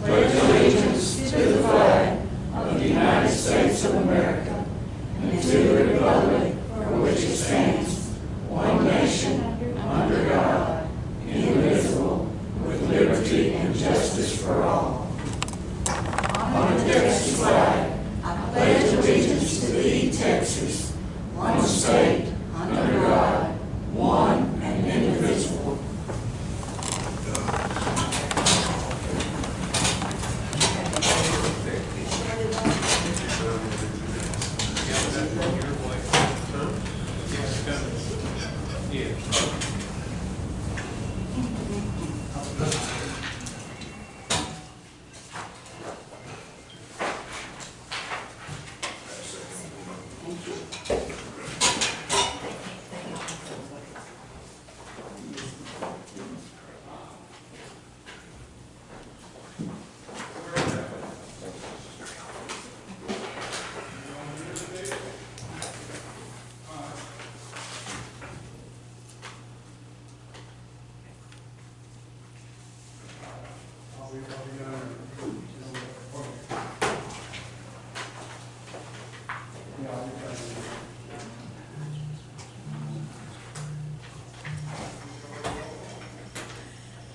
pledge allegiance to the flag of the United States of America and to the republic for which it stands, one nation, under God, indivisible, with liberty and justice for all. On the Texas flag, I pledge allegiance to thee, Texas, one state, under God, one and indivisible.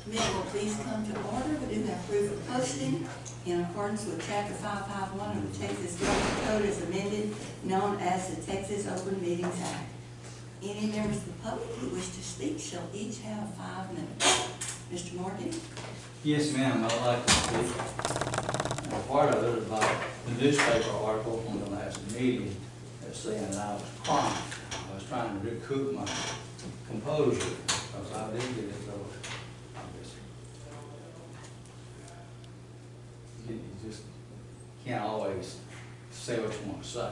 Meeting will please come to order. We do have proof of posting in accordance with Chapter 551 of the Texas Government Code as amended, known as the Texas Open Meetings Act. Any members of the public who wish to speak shall each have 5 minutes. Mr. Morgan? Yes, ma'am, I'd like to speak. Part of it about the newspaper article from the last meeting that's saying that I was crying. I was trying to recoup my composure because I did get it though. You just can't always say what you want to say,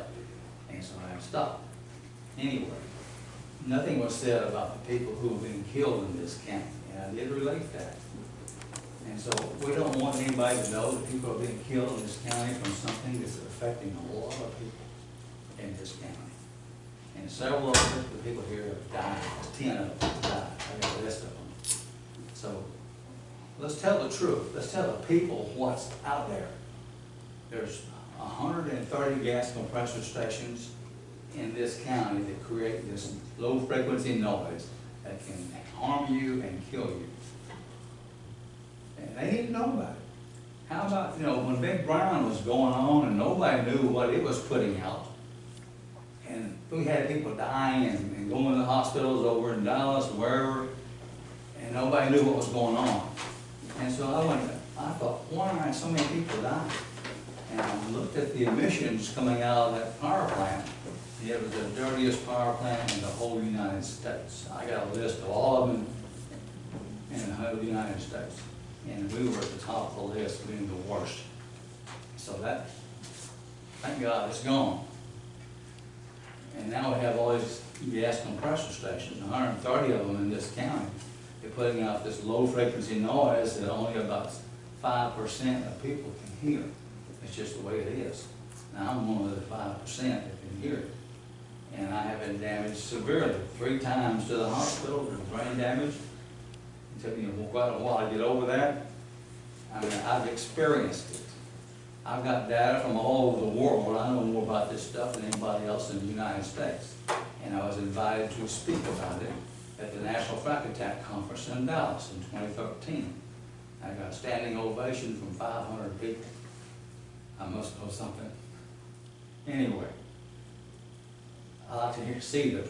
and so I stopped. Anyway, nothing was said about the people who have been killed in this county, and I did relate that. And so we don't want anybody to know that people are being killed in this county from something that's affecting a lot of people in this county. And several of the people here have died, 10 of them died, I got a list of them. So let's tell the truth. Let's tell the people what's out there. There's 130 gas compressor stations in this county that create this low frequency noise that can harm you and kill you. And they didn't know about it. How about, when Big Brown was going on and nobody knew what it was putting out, and we had people dying and going to the hospitals over in Dallas and wherever, and nobody knew what was going on. And so I thought, why are so many people dying? And I looked at the emissions coming out of that power plant. It was the dirtiest power plant in the whole United States. I got a list of all of them in the whole United States. And we were at the top of the list, being the worst. So that, thank God, it's gone. And now we have all these gas compressor stations, 130 of them in this county. They're putting out this low frequency noise that only about 5% of people can hear. It's just the way it is. Now I'm one of the 5% that can hear it. And I have been damaged severely, 3 times to the hospital with brain damage. It took me quite a while to get over that. I mean, I've experienced it. I've got data from all over the world. I know more about this stuff than anybody else in the United States. And I was invited to speak about it at the National Frack Attack Conference in Dallas in 2013. I got a standing ovation from 500 people. I must know something. Anyway, I like to see the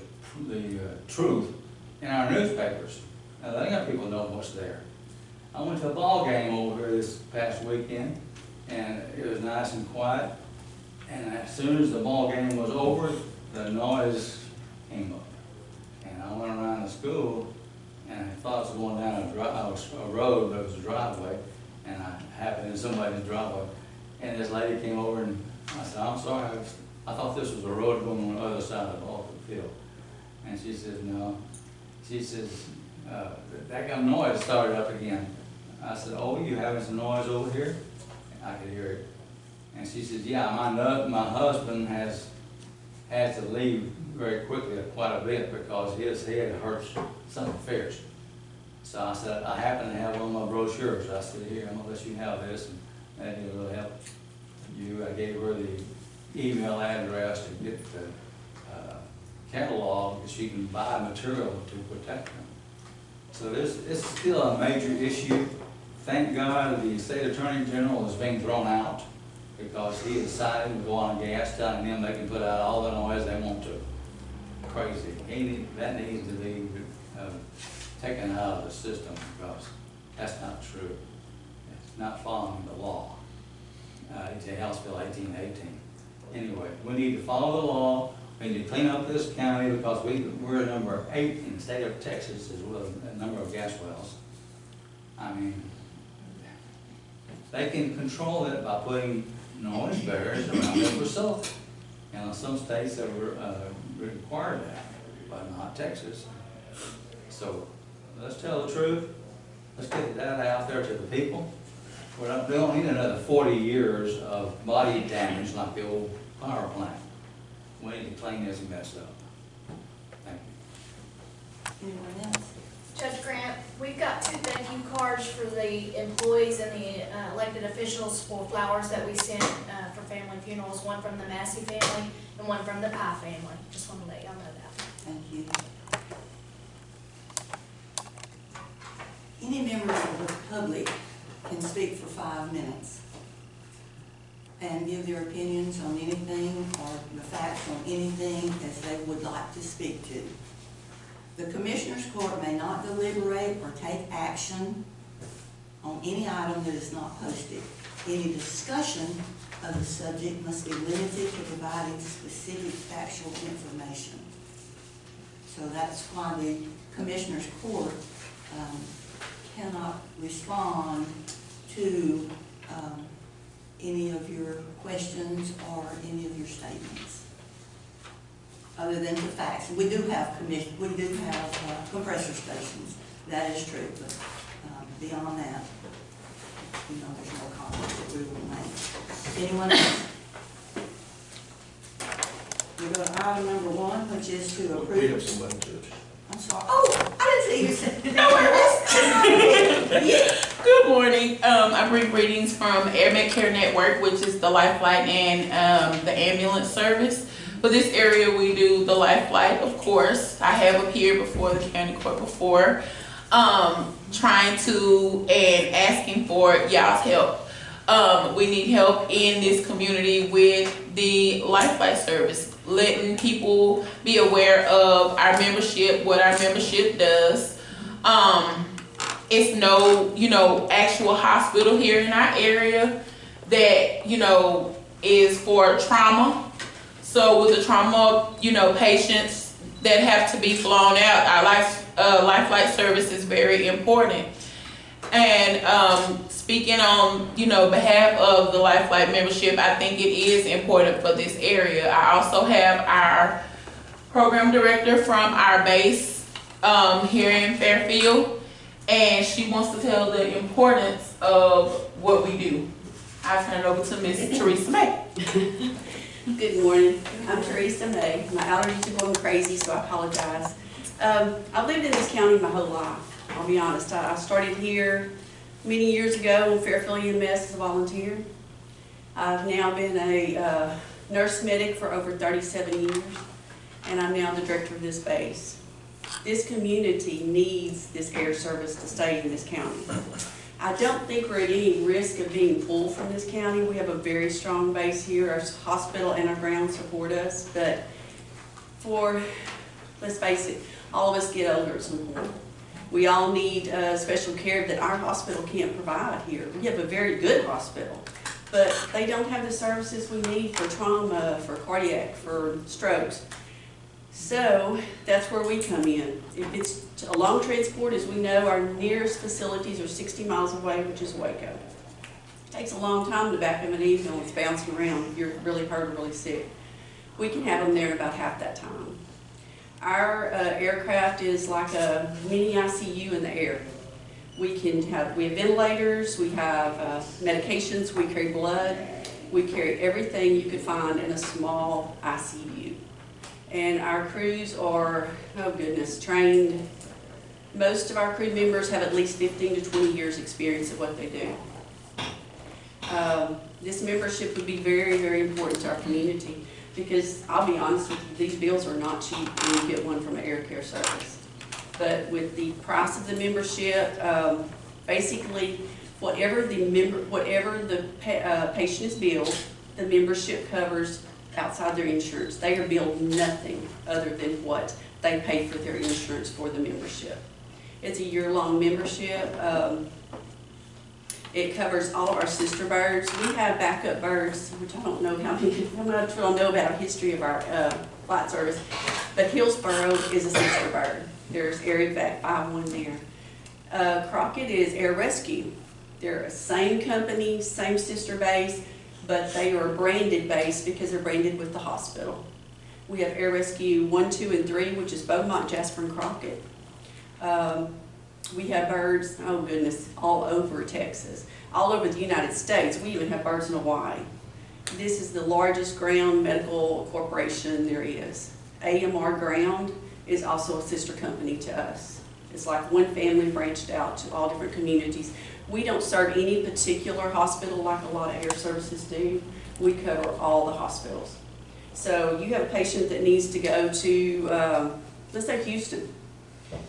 truth in our newspapers. Now, they got people know what's there. I went to a ball game over here this past weekend, and it was nice and quiet. And as soon as the ball game was over, the noise came up. And I went around the school, and I thought I was going down a road, but it was a driveway, and I happened in somebody's driveway. And this lady came over, and I said, "I'm sorry, I thought this was a road going on the other side of the ball field." And she says, "No." She says, "That got noise started up again." I said, "Oh, you having some noise over here?" I could hear it. And she says, "Yeah, my husband has had to leave very quickly, quite a bit, because his head hurts something fierce." So I said, "I happen to have one of my brochures." I said, "Here, I'm going to let you have this." And That will help you. I gave her the email address to get the catalog, that she can buy material to protect them. So it's still a major issue. Thank God the state attorney general is being thrown out because he decided to go on gas, telling them they can put out all the noise they want to. Crazy. That needs to be taken out of the system because that's not true. It's not following the law. It's House Bill 1818. Anyway, we need to follow the law. We need to clean up this county because we're number 8 in the state of Texas as well as a number of gas wells. I mean, they can control it by putting noise barriers around their facility. And some states have required that, but not Texas. So let's tell the truth. Let's get that out there to the people. We don't need another 40 years of body damage like the old power plant. We need to clean this mess up. Thank you. Anyone else? Judge Grant, we've got 2 thank you cards for the employees and the elected officials for flowers that we sent for family funerals, one from the Massey family and one from the Pye family. Just want to let y'all know that. Thank you. Any members of the public can speak for 5 minutes and give their opinions on anything or the facts on anything as they would like to speak to. The Commissioners Court may not deliberate or take action on any item that is not posted. Any discussion of the subject must be limited to providing specific factual information. So that's why the Commissioners Court cannot respond to any of your questions or any of your statements, other than the facts. We do have compressor stations. That is true, but beyond that, you know, there's no comment that we will make. Anyone else? We go to item number 1, which is to approve. I'm sorry. Oh, I didn't see you said. Good morning. I bring greetings from AirMed Care Network, which is the Lifeline and the ambulance service. For this area, we do the Lifeline, of course. I have appeared before the county court before, trying to and asking for y'all's help. We need help in this community with the Lifeline service, letting people be aware of our membership, what our membership does. It's no, actual hospital here in our area that, is for trauma. So with the trauma, patients that have to be flown out, our Lifeline service is very important. And speaking on, behalf of the Lifeline membership, I think it is important for this area. I also have our program director from our base here in Fairfield, and she wants to tell the importance of what we do. I turn it over to Ms. Teresa May. Good morning. I'm Teresa May. My allergies are going crazy, so I apologize. I've lived in this county my whole life, I'll be honest. I started here many years ago in Fairfield EMS as a volunteer. I've now been a nurse medic for over 37 years, and I'm now the director of this base. This community needs this air service to stay in this county. I don't think we're at any risk of being pulled from this county. We have a very strong base here. Our hospital and our ground support us, but let's face it, all of us get older at some point. We all need special care that our hospital can't provide here. We have a very good hospital, but they don't have the services we need for trauma, for cardiac, for strokes. So that's where we come in. If it's a long transport, as we know, our nearest facilities are 60 miles away, which is Waco. It takes a long time to back up an ambulance bouncing around if you're really hurt or really sick. We can have them there in about half that time. Our aircraft is like a mini ICU in the air. We have ventilators, we have medications, we carry blood, we carry everything you could find in a small ICU. And our crews are, oh goodness, trained. Most of our crew members have at least 15 to 20 years experience of what they do. This membership would be very, very important to our community, because I'll be honest with you, these bills are not cheap when you get one from an air care service. But with the price of the membership, basically, whatever the patient is billed, the membership covers outside their insurance. They are billed nothing other than what they pay for their insurance for the membership. It's a year-long membership. It covers all of our sister birds. We have backup birds, which I don't know how much we'll know about the history of our flight service, but Hillsborough is a sister bird. There's Area Vac 51 there. Crockett is Air Rescue. They're the same company, same sister base, but they are branded base because they're branded with the hospital. We have Air Rescue 1, 2, and 3, which is Beaumont, Jasper, and Crockett. We have birds, oh goodness, all over Texas, all over the United States. We even have birds in Hawaii. This is the largest ground medical corporation there is. AMR Ground is also a sister company to us. It's like one family branched out to all different communities. We don't serve any particular hospital like a lot of air services do. We cover all the hospitals. So you have a patient that needs to go to, let's say Houston,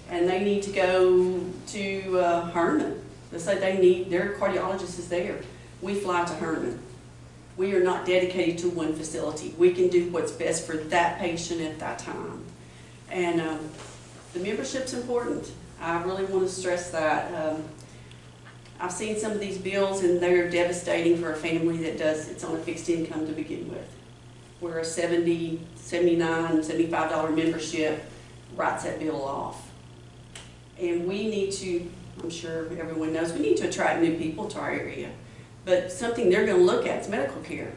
and they need to go to Herman. Let's say their cardiologist is there. We fly to Herman. We are not dedicated to one facility. We can do what's best for that patient at that time. And the membership's important. I really want to stress that. I've seen some of these bills and they're devastating for a family that it's on a fixed income to begin with, where a $70, $79, $75 membership writes that bill off. And we need to, I'm sure everyone knows, we need to attract new people to our area. But something they're going to look at is medical care.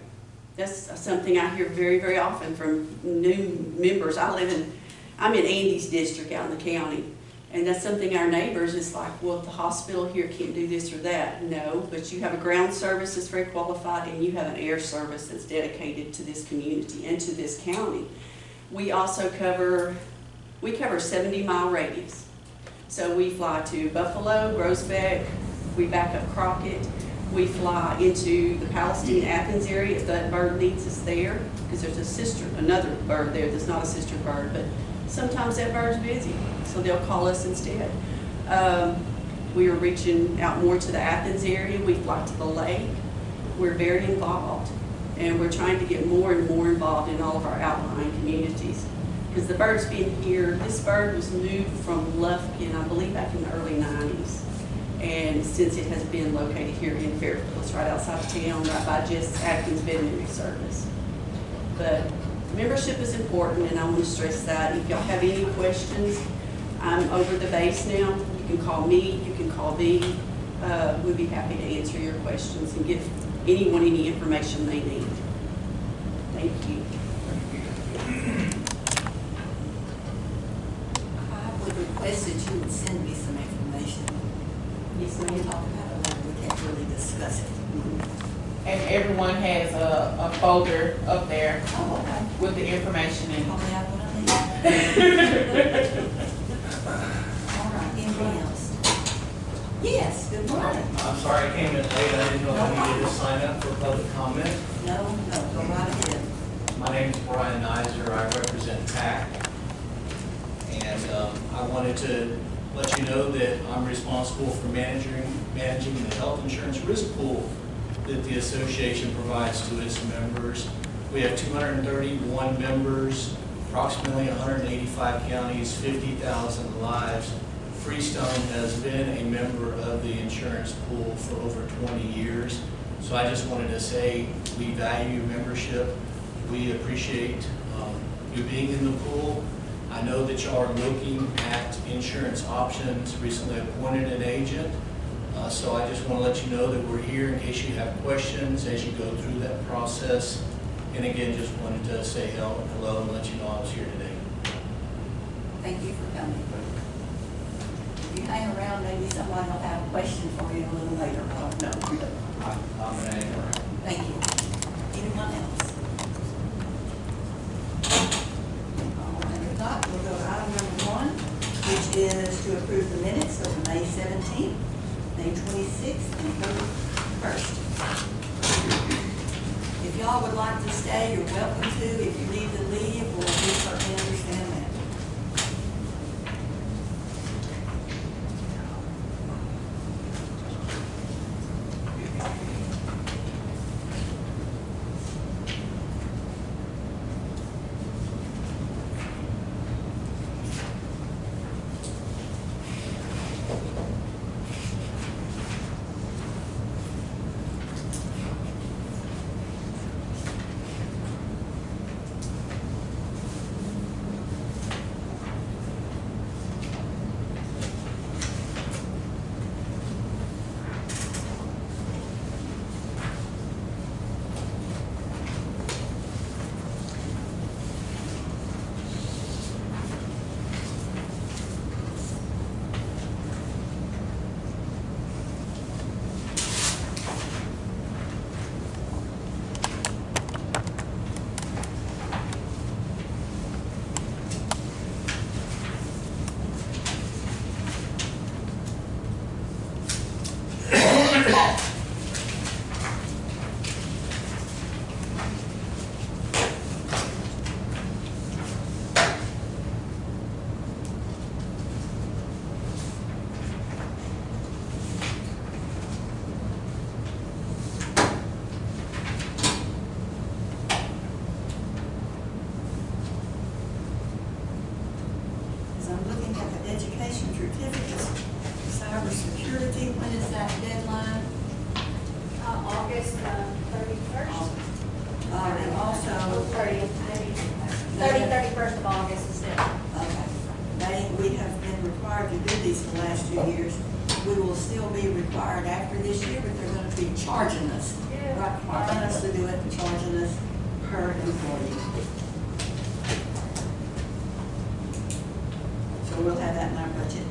That's something I hear very, very often from new members. I'm in Andy's district out in the county. And that's something our neighbors is like, well, the hospital here can't do this or that. No, but you have a ground service that's very qualified, and you have an air service that's dedicated to this community and to this county. We also cover 70-mile radius. So we fly to Buffalo, Groesbeck, we back up Crockett, we fly into the Palestine-Athens area if that bird needs us there, because there's another bird there that's not a sister bird, but sometimes that bird's busy, so they'll call us instead. We are reaching out more to the Athens area, we fly to the lake. We're very involved, and we're trying to get more and more involved in all of our outlying communities. Because the bird's been here, this bird was moved from Lufkin, I believe back in the early 90s. And since it has been located here in Fairfield, it's right outside of town, right by just Atkins Veterinary Service. But membership is important, and I want to stress that. If y'all have any questions, I'm over the base now. You can call me, you can call B. We'd be happy to answer your questions and give anyone any information they need. Thank you. I would request that you would send me some information. Yes, When you ma'am. talk about it, we can't really discuss it. And everyone has a folder up there Oh, okay. with the information in it. Probably have one of these. All right, anything else? Yes, good morning. I'm sorry I came in late. I didn't know if I needed to sign up for public comment. No, go right ahead. My name is Brian Nizer. I represent PAC. And I wanted to let you know that I'm responsible for managing the health insurance risk pool that the association provides to its members. We have 231 members, approximately 185 counties, 50,000 lives. Freestone has been a member of the insurance pool for over 20 years. So I just wanted to say we value membership. We appreciate you being in the pool. I know that y'all are looking at insurance options, recently appointed an agent. So I just want to let you know that we're here in case you have questions as you go through that process. And again, just wanted to say hello and let you know I was here today. Thank you for coming. If you hang around, maybe somebody will have a question for you a little later. I don't know. I'm an anchor. Thank you. Anyone else? All right, if not, we'll go to item number 1, which is to approve the minutes of May 17th, May 26th, and 21st. If y'all would like to stay, you're welcome to. If you need to leave, we certainly understand that. I'm looking at the education certificates, cybersecurity, when is that deadline? August 31st. And also, 31st of August is it. okay, we have been required to do these the last 2 years. We will still be required after this year, but they're going to be charging us. Yeah. Requiring us to do it and charging us per employee. So we'll have that in our budget.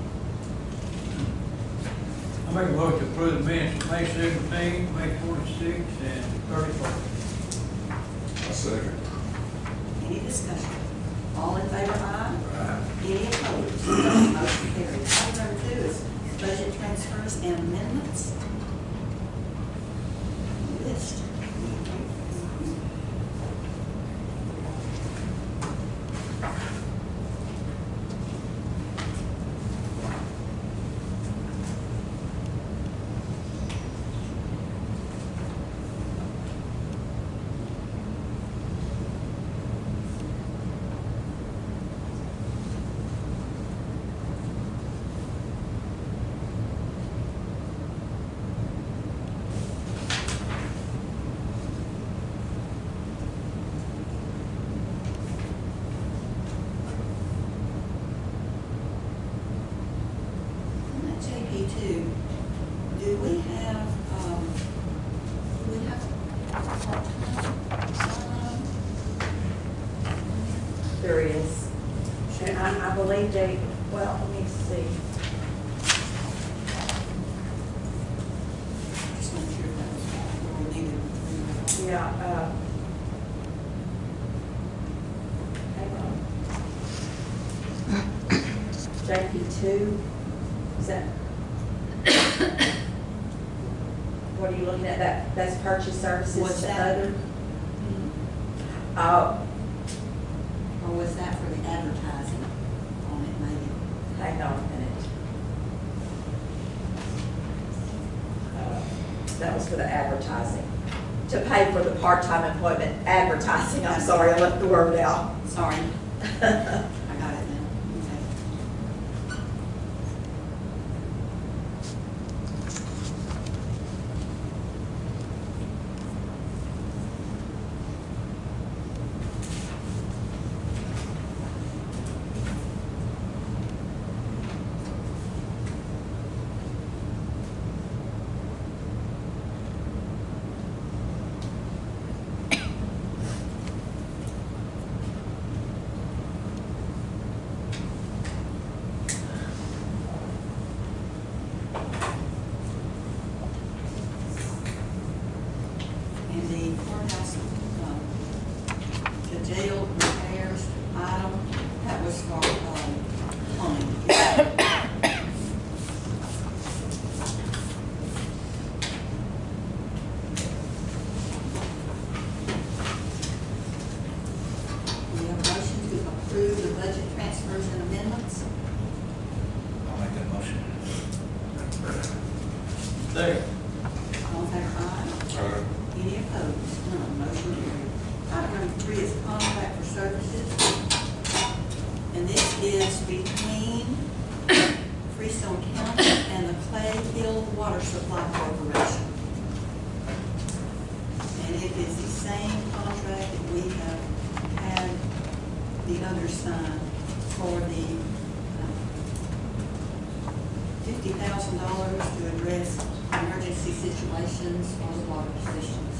I make a motion to approve the minutes of May 17, May 46, and 34. A second. Any discussion? All in favor, aye? Aye. Any opposed? Motion carries. Item number 2 is budget transfers and amendments. List. JP2, do we have part-time? There is. And I believe they, well, let me see. Just want to hear that was what we needed. Yeah, hang on. JP2, is that? What are you looking at? That's purchase services What's to that? other? Or was that for the advertising on it maybe? Hang on a minute. That was for the advertising. To pay for the part-time employment advertising. I'm sorry, I left the word out. Sorry. I got it now. Okay. And the courthouse, the jail repairs item, that was for, plumbing. Second. All in favor, aye. Any opposed? None, motion carried. Item number 3 is contract for services. And this is between Freestone County and the Clay Hill Water Supply Corporation. And it is the same contract that we have had the others sign for the $50,000 to address emergency situations on the water positions.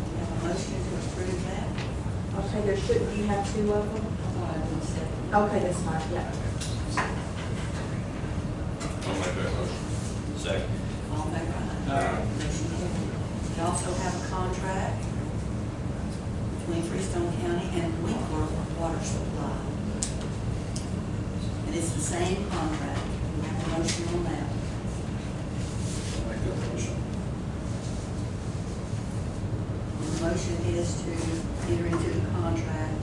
We have a motion to approve that. Okay, there should, you have two of them? I thought I did second. Okay, that's fine, yeah. I'll make that motion. Second. All in favor, aye. Motion carried. We also have a contract between Freestone County and Winkler Water Supply. And it's the same contract. We have a motion on that. I'll make that motion. The motion is to enter into the contract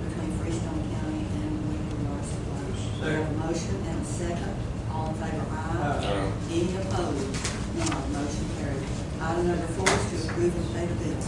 between Freestone County and Winkler Water Supply. We have a motion and a second. All in favor, aye. Any opposed? None, motion carried. Item number 4 is to approve and pay the bills.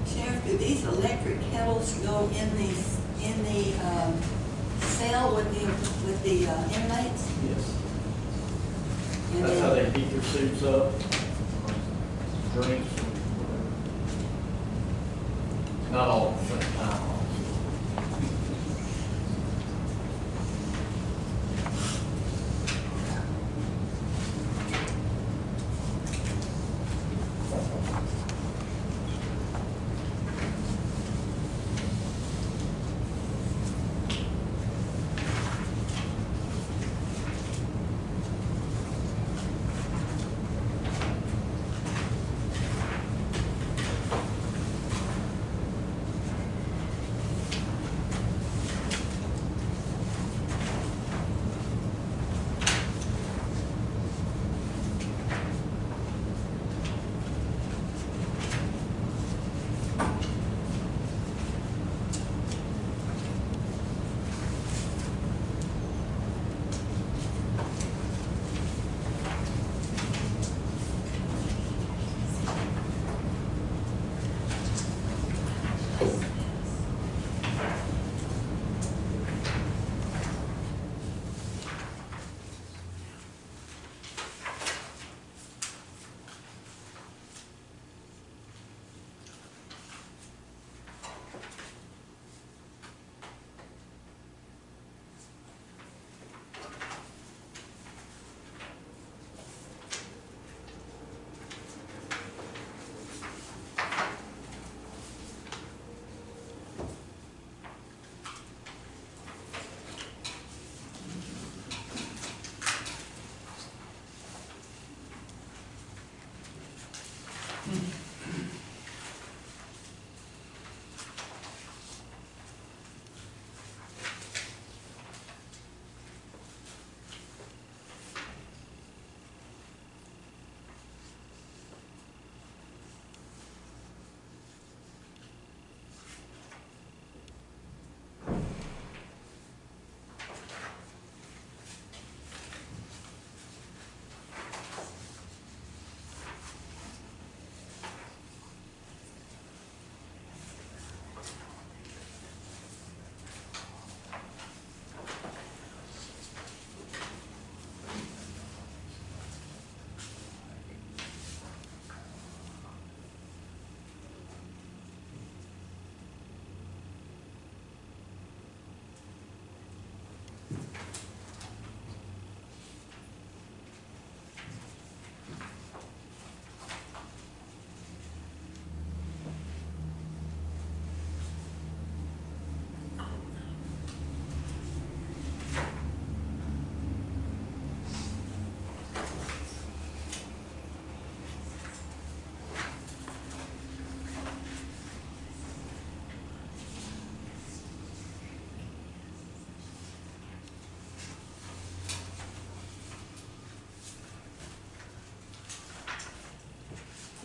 Sheriff, do these electric kettles go in the cell with the inmates? Yes. And That's then- how they heat their suits up, drinks. Not all at the same time.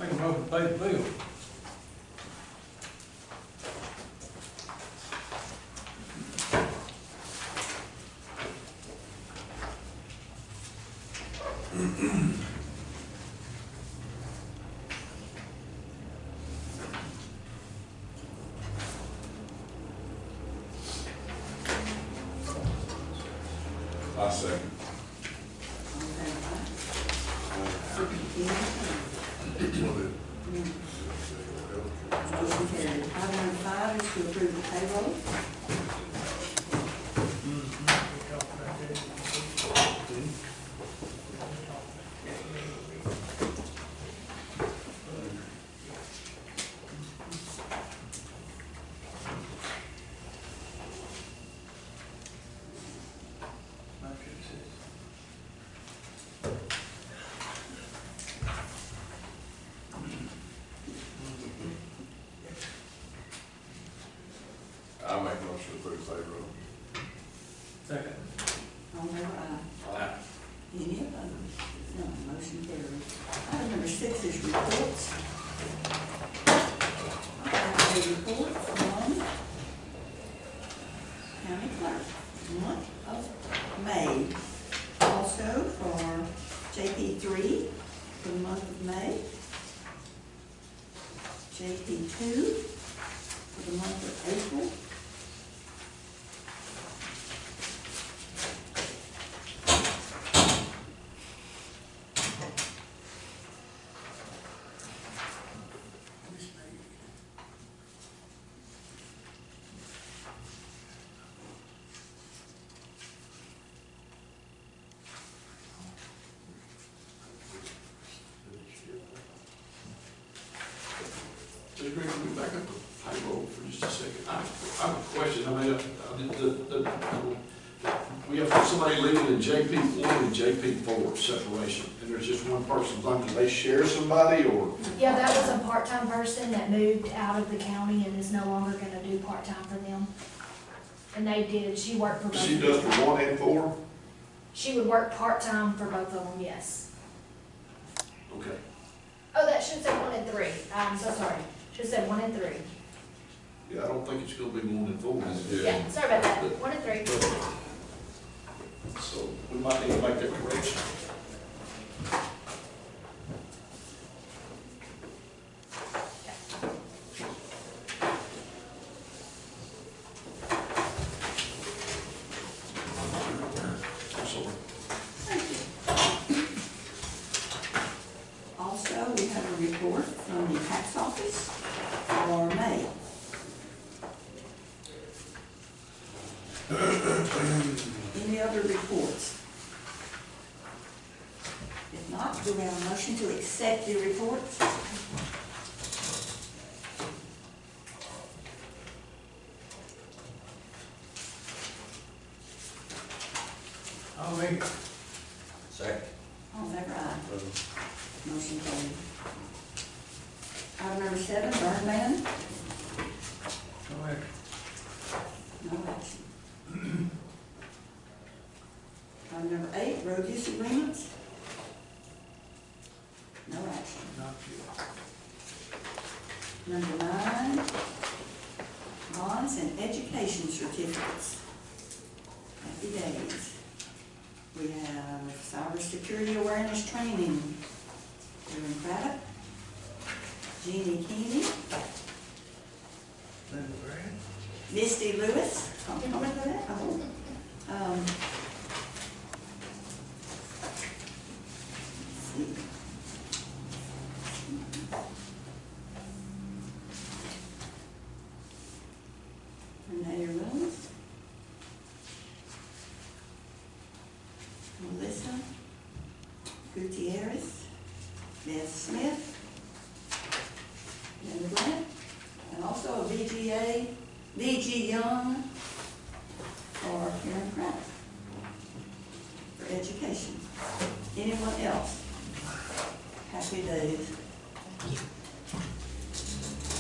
Make a motion to pay the bill. I second. All in favor, aye. Motion carried. Item number 5 is to approve the payroll. I'll make a motion to approve payroll. Second. All in favor, aye. Aye. Any opposed? None, motion carried. Item number 6 is reports. I have a report from County Clerk, month of May. Also for JP3 for the month of May. JP2 for the month of April. Just bring me back up to payroll for just a second. I have a question. I mean, we have somebody living in JP1 and JP4 separation, and there's just one person. Do they share somebody or? Yeah, that was a part-time person that moved out of the county and is no longer gonna do part-time for them. And they did, she worked for both. She does for 1 and 4? She would work part-time for both of them, yes. Okay. Oh, that should say 1 and 3. I'm so sorry. Should say 1 and 3. Yeah, I don't think it's gonna be 1 and 4. Yeah, sorry about that. 1 and 3. So we might need to make that correction. I'm sorry. Also, we have a report from the tax office for May. Any other reports? If not, do we have a motion to accept the reports? I'll make it. Second. All in favor, aye. Motion carried. Item number 7, burn ban, No action. no action. Item number 8, road use agreements, no action. Not yet. Number 9, bonds and education certificates. Happy days. We have cybersecurity awareness training. Aaron Craddock, Jeannie Keeney, Linda Grant. Misty Lewis. Oh, you remember that? Oh. Let's see. Renee Rose. Melissa Gutierrez. Beth Smith. Linda Grant. And also a VG Young for Karen Craddock for education. Anyone else? Happy days.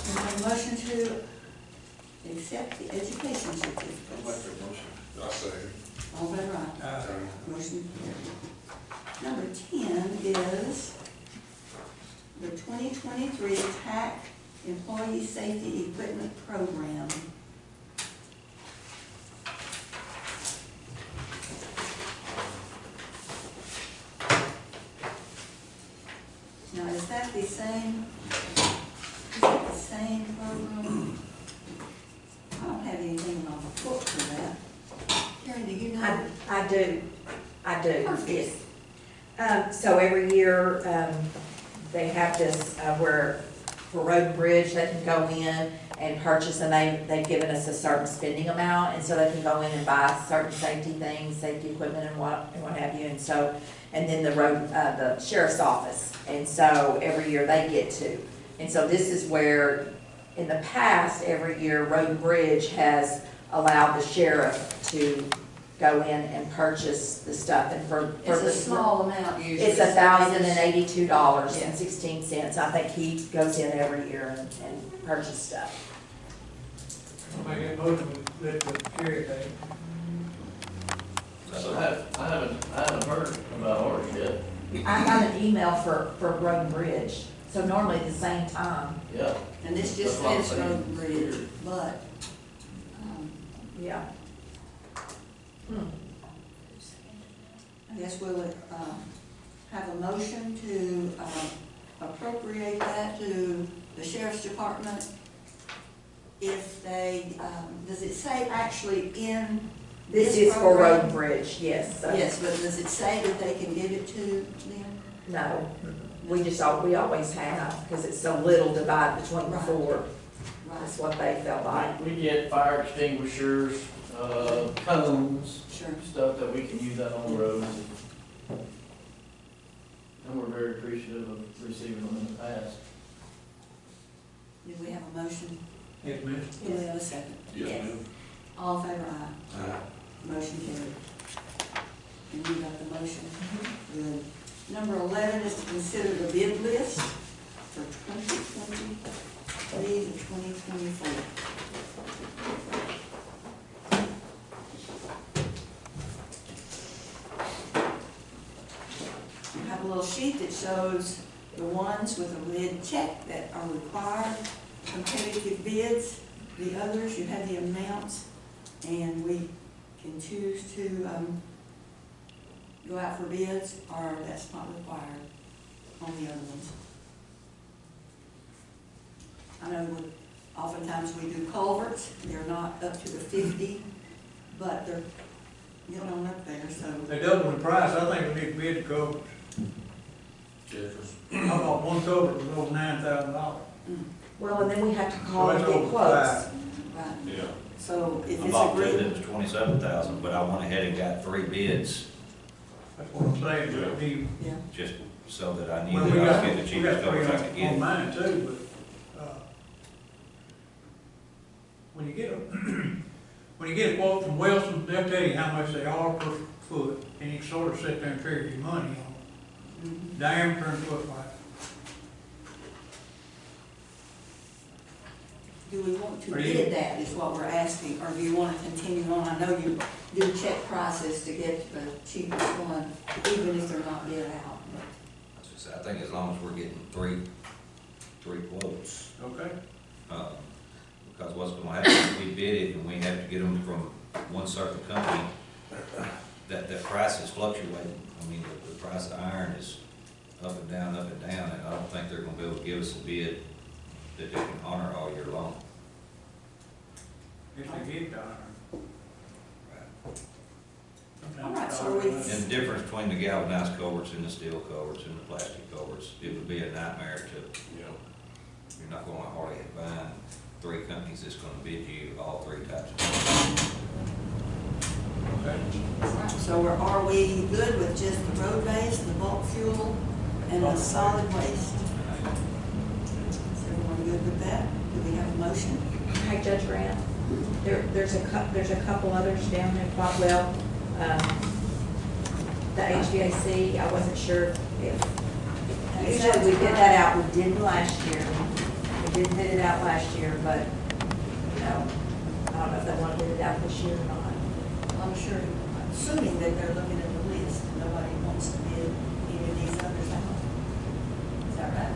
We have a motion to accept the education I'll make certificates. that motion. I second. All in favor, aye. Motion carried. Number 10 is the 2023 TAC Employee Safety Equipment Program. Now, is that the same, program? I don't have anything on the book for that. Karen, do you know? I do, Perfect. yes. So every year, they have this, where, for road and bridge, they can go in and purchase, and they've given us a certain spending amount, and so they can go in and buy certain safety things, safety equipment and what have you, and so, and then the sheriff's office, and so every year they get to. And so this is where, in the past, every year, Road and Bridge has allowed the sheriff to go in and purchase the stuff, and for It's the. a small amount usually. It's $1,082.16. I think he goes in every year and purchases stuff. I make a motion to let the chair take. So I haven't heard about ours yet. I got an email for Road and Bridge, so normally at the same time, Yeah. And this just That's says what I'm road and bridge, but, yeah. I guess we'll, have a motion to, appropriate that to the sheriff's department. If they, does it say actually in This this is for Road program? and Bridge, yes. so- Yes, but does it say that they can give it to them? No, we always have, because it's so little divided between the Right. four. Right, That's what they felt like. We get fire extinguishers, cones, sure. stuff that we can use out on the roads. And we're very appreciative of receiving them in the past. Do we have a motion? Yes, ma'am. Do we have a second? Yes, Yes. ma'am. All in favor, aye. Motion carried. And you got the motion? Good. Number 11 is to consider the bid list for 2023 to 2024. You have a little sheet that shows the ones with a red check that are required, competitive bids. The others, you have the amounts, and we can choose to go out for bids, or that's not required on the other ones. I know oftentimes we do culverts, they're not up to the 50, but they're getting on up there, so. They doubled the price, I think we need to bid the culverts. I bought one culvert was over $9,000. Well, and then we have to So call and it's get over quotes. five. Right, Yeah. so if I it's bought two agreed. that was 27,000, but I went ahead and got 3 bids, That's what I'm saying, but he, Yeah, just so that I knew well, that we I was got, getting the we cheapest got coverage I could three on get. mine too, but, when you get a, when you get a quote from Wilson, they'll tell you how much they are per foot, and you can sort of sit there and figure your money on mhm. diameter and foot height. Do we want to Are you- bid that, is what we're asking, or do you want to continue on? I know you do check prices to get the cheapest one, even if they're not bid out. I think as long as we're getting three quotes, Okay? because what's gonna happen if we bid it and we have to get them from one certain company, that price is fluctuating. I mean, the price of iron is up and down, and I don't think they're gonna be able to give us a bid that they can honor all year long. If they get down All right, so we- And the difference between the galvanized culverts and the steel culverts and the plastic culverts, it would be a nightmare to, you're not gonna hardly find 3 companies that's gonna bid you all 3 types of culverts. Okay. So are we good with just the road base, the bulk fuel, and the solid waste? Is everyone good with that? Do we have a motion? Hey, Judge Grant, there's a couple others down there, quite well. The HVAC, I wasn't sure if, usually we did that out, we didn't last year. We did bid it out last year, but, you know, I don't know if they want to bid it out this year or not. I'm sure, assuming that they're looking at the list, nobody wants to bid any of these others out. Is that right?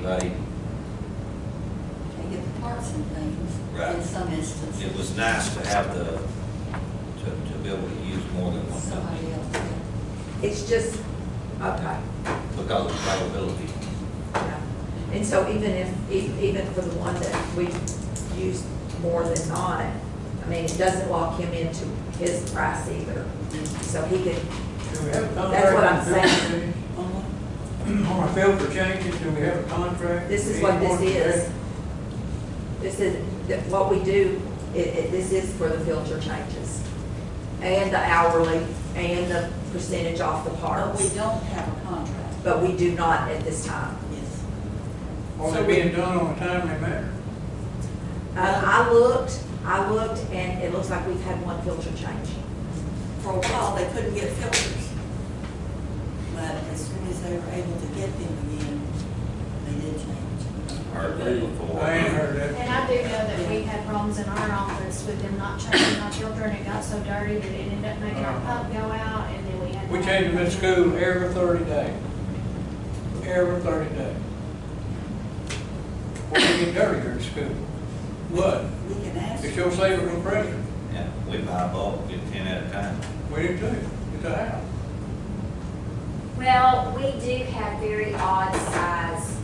anybody, They get the parts and things Right. in some instances. it was nice to have to be able to use more than one company Somebody else. It's just, okay. because of availability. Yeah. And so even for the one that we use more than not, I mean, it doesn't lock him into his price either. So he could, Do we have a contract? That's what I'm on filter saying. change? Uh-huh. On our filter changes, do we have a contract? this is what this is. This is, what we do, this is for the filter changes. And the hourly, and the percentage off the But parts. we don't have a contract. But we do not at this time. Yes. Are they being done on a timely manner? I looked, and it looks like we've had one filter change. For a while, they couldn't get filters. But as soon as they were able to get them again, they did change. Heard that before. I ain't heard that. And I do know that we had problems in our office with them not changing our filter, and it got so dirty that it ended up making our pump go out, and then we had. We change them in school every 30 days. Every 30 days. Well, we get dirtier in school. But We can ask. it's your saving compression. Yeah, we buy bulk, get 10 at a time. We do too. It's a house. Well, we do have very odd size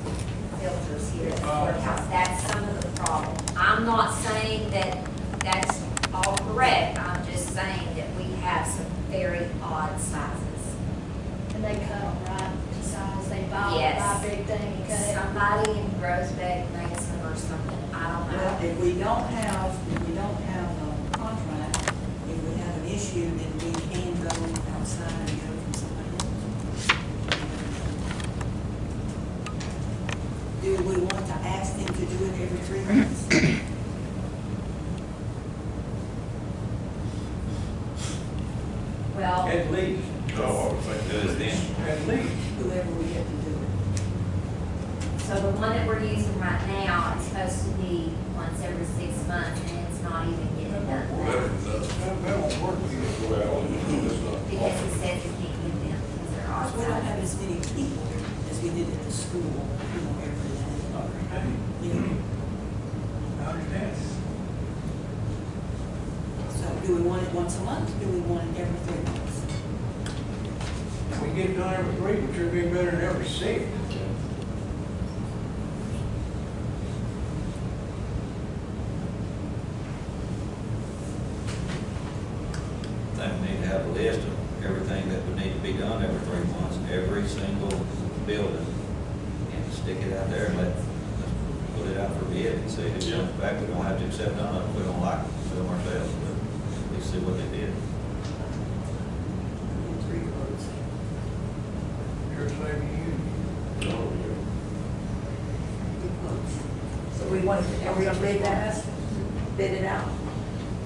filters here at the courthouse. That's some of the problem. I'm not saying that that's all correct. I'm just saying that we have some very odd sizes. And they cut them right to size, they buy Yes. a big thing and cut it. Somebody in Groesbeck makes them or something. I don't Well, know. if we don't have a contract, if we have an issue, then we can go outside and go from somebody else. Do we want to ask them to do it every 3 months? Well, At least, No, I would think. Do it then. at least. Whoever we get to do it. so the one that we're using right now is supposed to be once every 6 months, and it's not even getting done Better than that. That won't work here. Well, it's not. because he says he can't get them because they're odd Because we don't have sizes. as many people as we did at the school, every day. I understand. You know, I understand. so do we want it once a month? Do we want it every 3 months? If we get it done every 3, it should be better than every 6. I think we need to have a list of everything that would need to be done every 3 months, every single building, and stick it out there and let's put it out for bid and see who comes back. We don't have to accept none of it, we don't like it, do them ourselves, but at least see what they did. 3 quotes. Sure saving you. No, yeah. 3 quotes. So we want, are we gonna bid that, bid it out?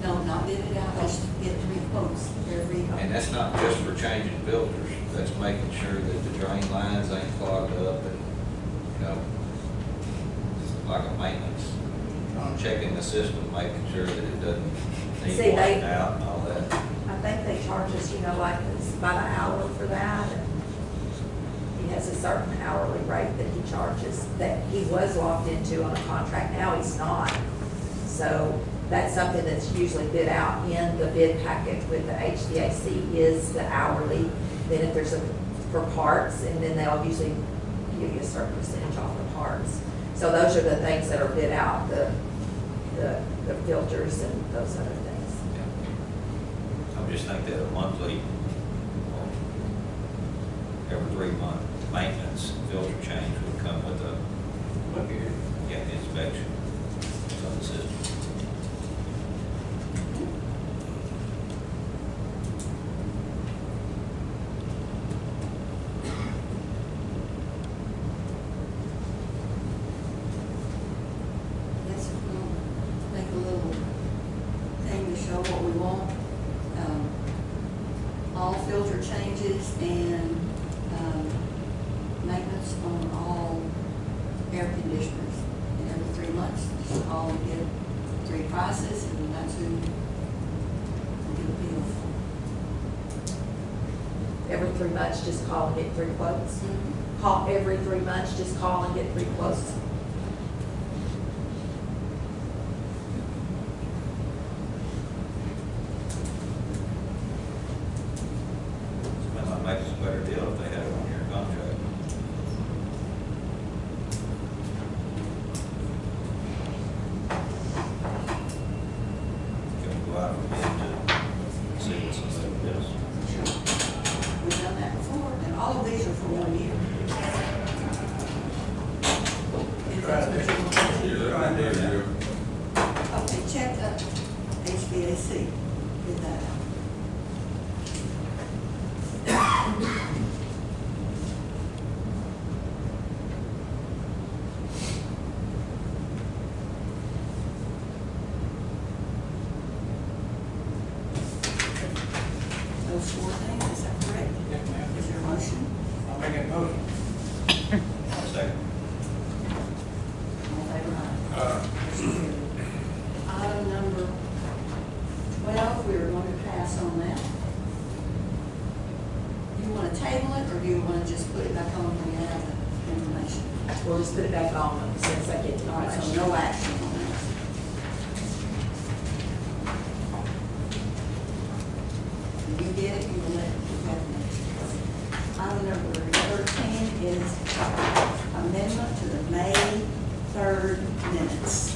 No, not bid it out, let's get 3 quotes every. And that's not just for changing filters, that's making sure that the drain lines ain't clogged up and, you know, it's like a maintenance. Checking the system, making sure that it doesn't See, need they- washing out and all that. I think they charge us, like it's by the hour for that. And he has a certain hourly rate that he charges, that he was locked into on a contract, now he's not. So that's something that's usually bid out in the bid packet with the HVAC is the hourly. Then if there's for parts, and then they'll usually give you a certain percentage off the parts. So those are the things that are bid out, the filters and those other things. I just think that a monthly, or every 3 month maintenance filter change would come with a, Look at it. inspection of the system. Yes, we'll make a little thing to show what we want. All filter changes and, maintenance on all air conditioners. And every 3 months, just call and get 3 prices, and that's who will get a bill. Every 3 months, just call and get 3 quotes. call every 3 months, just call and get pretty close. It might make us a better deal if they had it on your contract. Gotta go out for bid to see what somebody does. We've done that before, and all of these are for 1 year. If that's what you want to do. Yeah, that'd be better, Okay, check HVAC, did that out. Those 4 things, is that correct? Yes, ma'am. Is there a motion? I'll make a motion. I'll second. All in favor, aye. yeah. Motion carried. Item number 12, we are going to pass on that. Do you want to table it, or do you want to just put it back on when you have the information? We'll just put it back on since I get the All right, so information. no action on that. If you get it, you will let it go next. Item number 13 is amendment to the May 3rd minutes.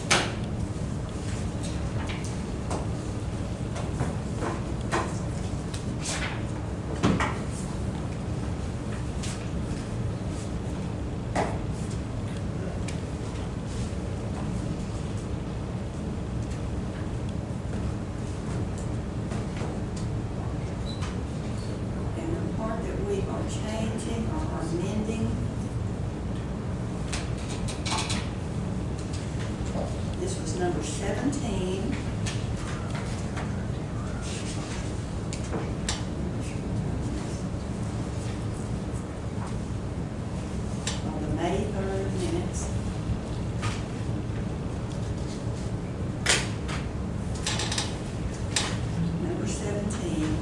And the part that we are changing or amending, this was number 17. On the May 3rd minutes. Number 17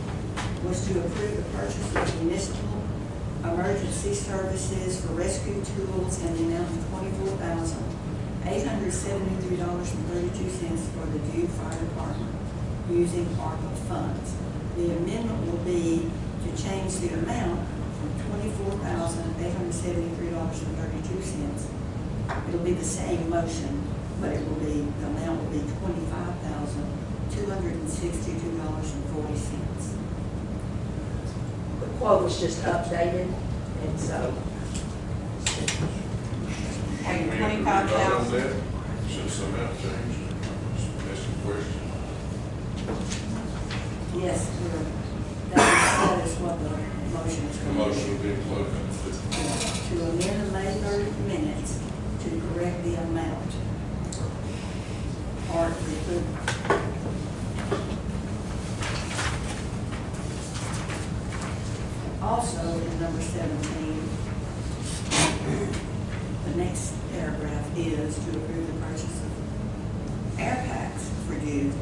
was to approve the purchase of municipal emergency services for rescue tools in the amount of $24,873.32 for the Duke Fire Department using ARPA funds. The amendment will be to change the amount from $24,873.32. It'll be the same motion, but it will be, the amount will be $25,262.40. The quote was just updated, and so. Have We need to 25,000. vote on that, since some have changed, that's the question. Yes, that is what the motion is. The motion will be included. To amend the May 3rd minutes to correct the amount. Or to put. Also, in number 17, the next paragraph is to approve the purchase of air packs for youth.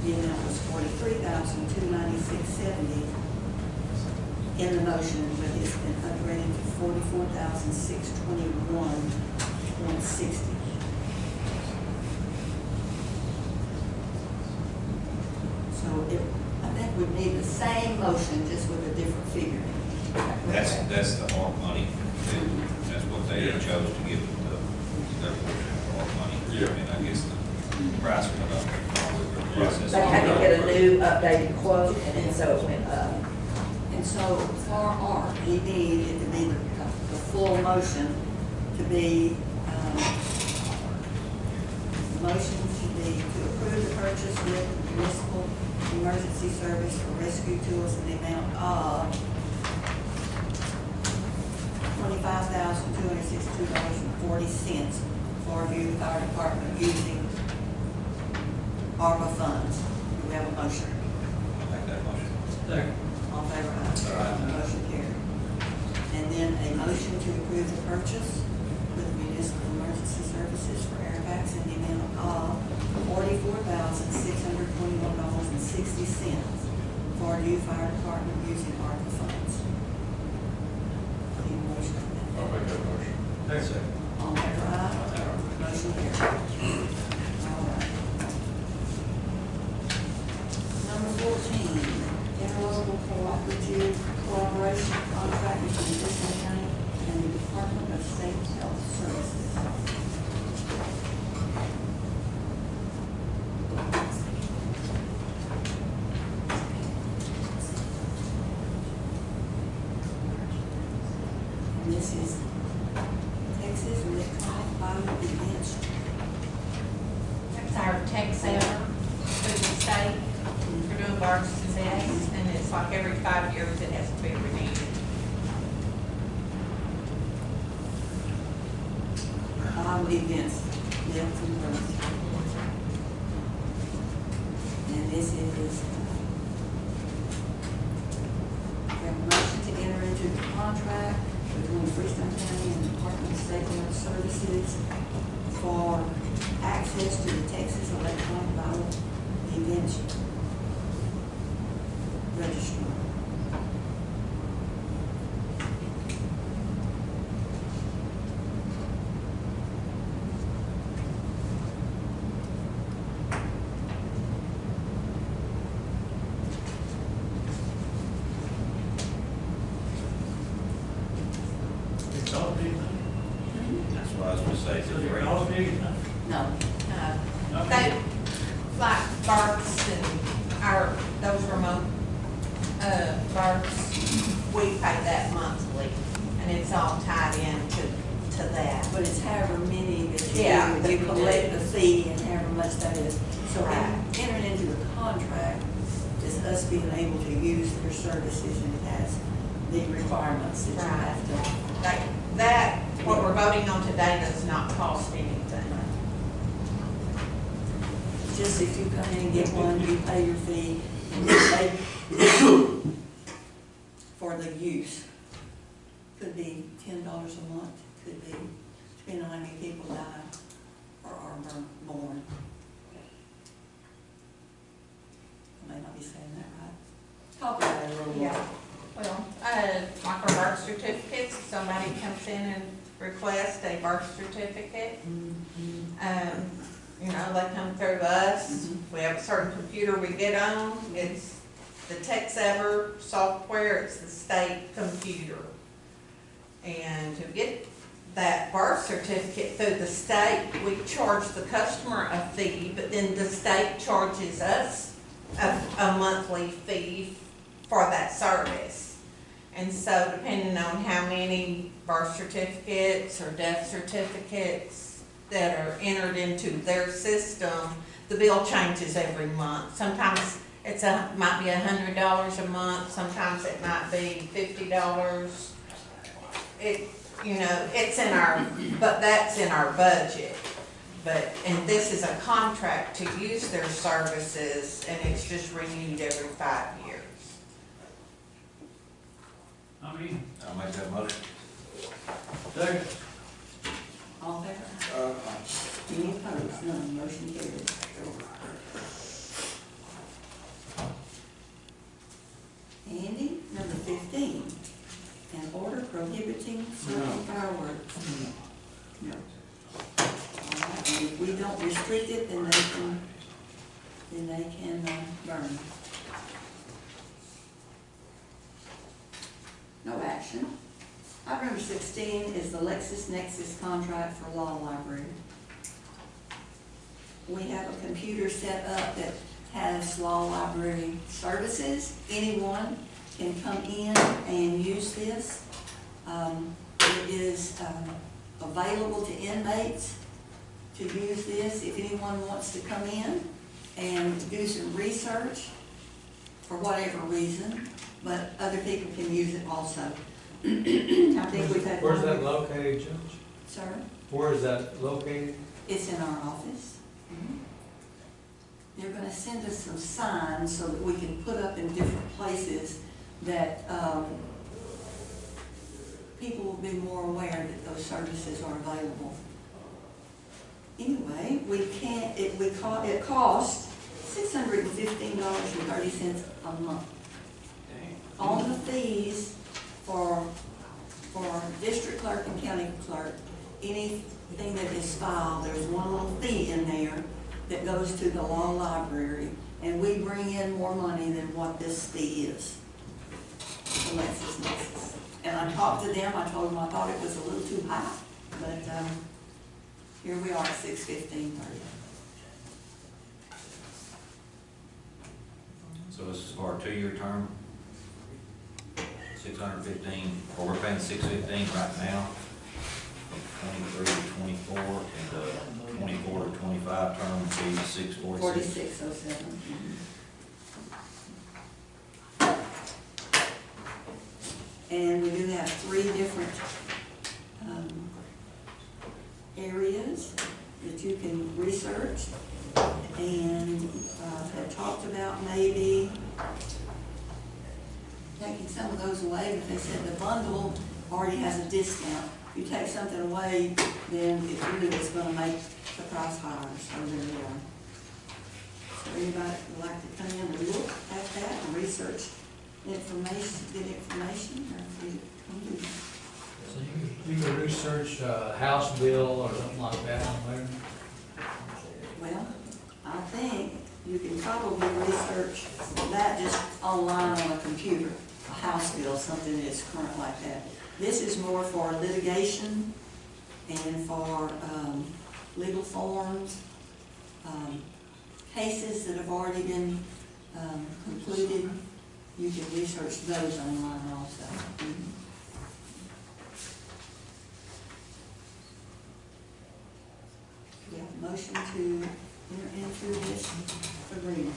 The amount was $43,296.70 in the motion, but it's been upgraded to $44,621.60. So I think we need the same motion, just with a different figure. That's the ARP money. That's what they chose to give their portion of ARP money. Yeah. I mean, I guess the price went up. The process- They had to get a new updated quote, and then so it went up. And so for ARP, we need it to be the full motion to be, the motion should be to approve the purchase with municipal emergency service for rescue tools in the amount of $25,262.40 for Duke Fire Department using ARPA funds. Do we have a motion? I'll make that motion. Second. All in favor, aye. Motion carried. And then a motion to approve the purchase with municipal emergency services for air packs in the amount of $44,621.60 for Duke Fire Department using ARPA funds. Need a motion on that? that motion. All in favor, aye. Motion carries. All right. Number 14, interlocal cooperative collaboration contract between Business County and the Department of State Health Services. And this is Texas Electronic Bio Events. That's our tech center through the state for doing emergency tests, and it's like every 5 years it has to be renewed. Bio events, left and right. And this is, we have a motion to enter into the contract between Freestone County and the Department of State Health Services for access to the Texas Electronic Bio Events Registry. It's all big, That's what I was gonna say, it's it's great. all big, No, They, like Barks and our, those remote, Barks, we pay that monthly, and it's all tied into that. but it's however many that you Yeah, do, that you we collect do. the fee and however much that is. So Right. entering into a contract is us being able to use their services, and it has the requirements that you Right. have to. That, what we're voting on today does not cost anything. Just if you come in and get one, you pay your fee, and they for the use. Could be $10 a month, could be, depending on how many people die or are born. I may not be saying that right. Talk about it a little Yeah. more. Well, like our birth certificates, if somebody comes in and requests a birth certificate, you know, they come through us. We have a certain computer we get on. It's the TechSever software, it's the state computer. And to get that birth certificate through the state, we charge the customer a fee, but then the state charges us a monthly fee for that service. And so depending on how many birth certificates or death certificates that are entered into their system, the bill changes every month. Sometimes might be $100 a month, sometimes it might be $50. It's in our, but that's in our budget. And this is a contract to use their services, and it's just renewed every 5 years. I mean, I'll make that motion. second. All in favor? Any opposed? None. Motion carries. Andy, number 15, an order prohibiting certain fireworks. No. All right, and if we don't restrict it, then they can burn. No action. Item number 16 is the LexisNexis contract for law library. We have a computer set up that has law library services. Anyone can come in and use this. It is available to inmates to use this if anyone wants to come in and do some research for whatever reason, but other people can use it also. I think we've had. Where's that located, Judge? Sir? Where is that located? It's in our office. They're gonna send us some signs so that we can put up in different places that, people will be more aware that those services are available. Anyway, it costs $615.30 a month. On the fees for for district clerk and county clerk, anything that is filed, there's one little fee in there that goes to the law library, and we bring in more money than what this fee is. Alexis. And I talked to them, I told them I thought it was a little too high, but, here we are at 6/15/30. So this is for a 2-year term? 615, or we're paying 615 right now, from 23 to 24, and the 24 to 25 term would be 646. 4607. And we do have 3 different areas that you can research, and had talked about maybe taking some of those away, but they said the bundle already has a discount. If you take something away, then it really is gonna make the price higher, so there we are. So anybody would like to come in and look at that and research information, get information, or you come do that. So you could research House bill or something like that on there? Well, I think you can probably research that just online on a computer, a House bill, something that's current like that. This is more for litigation and for legal forms, cases that have already been completed. You can research those online also. We have a motion to enter into this agreement.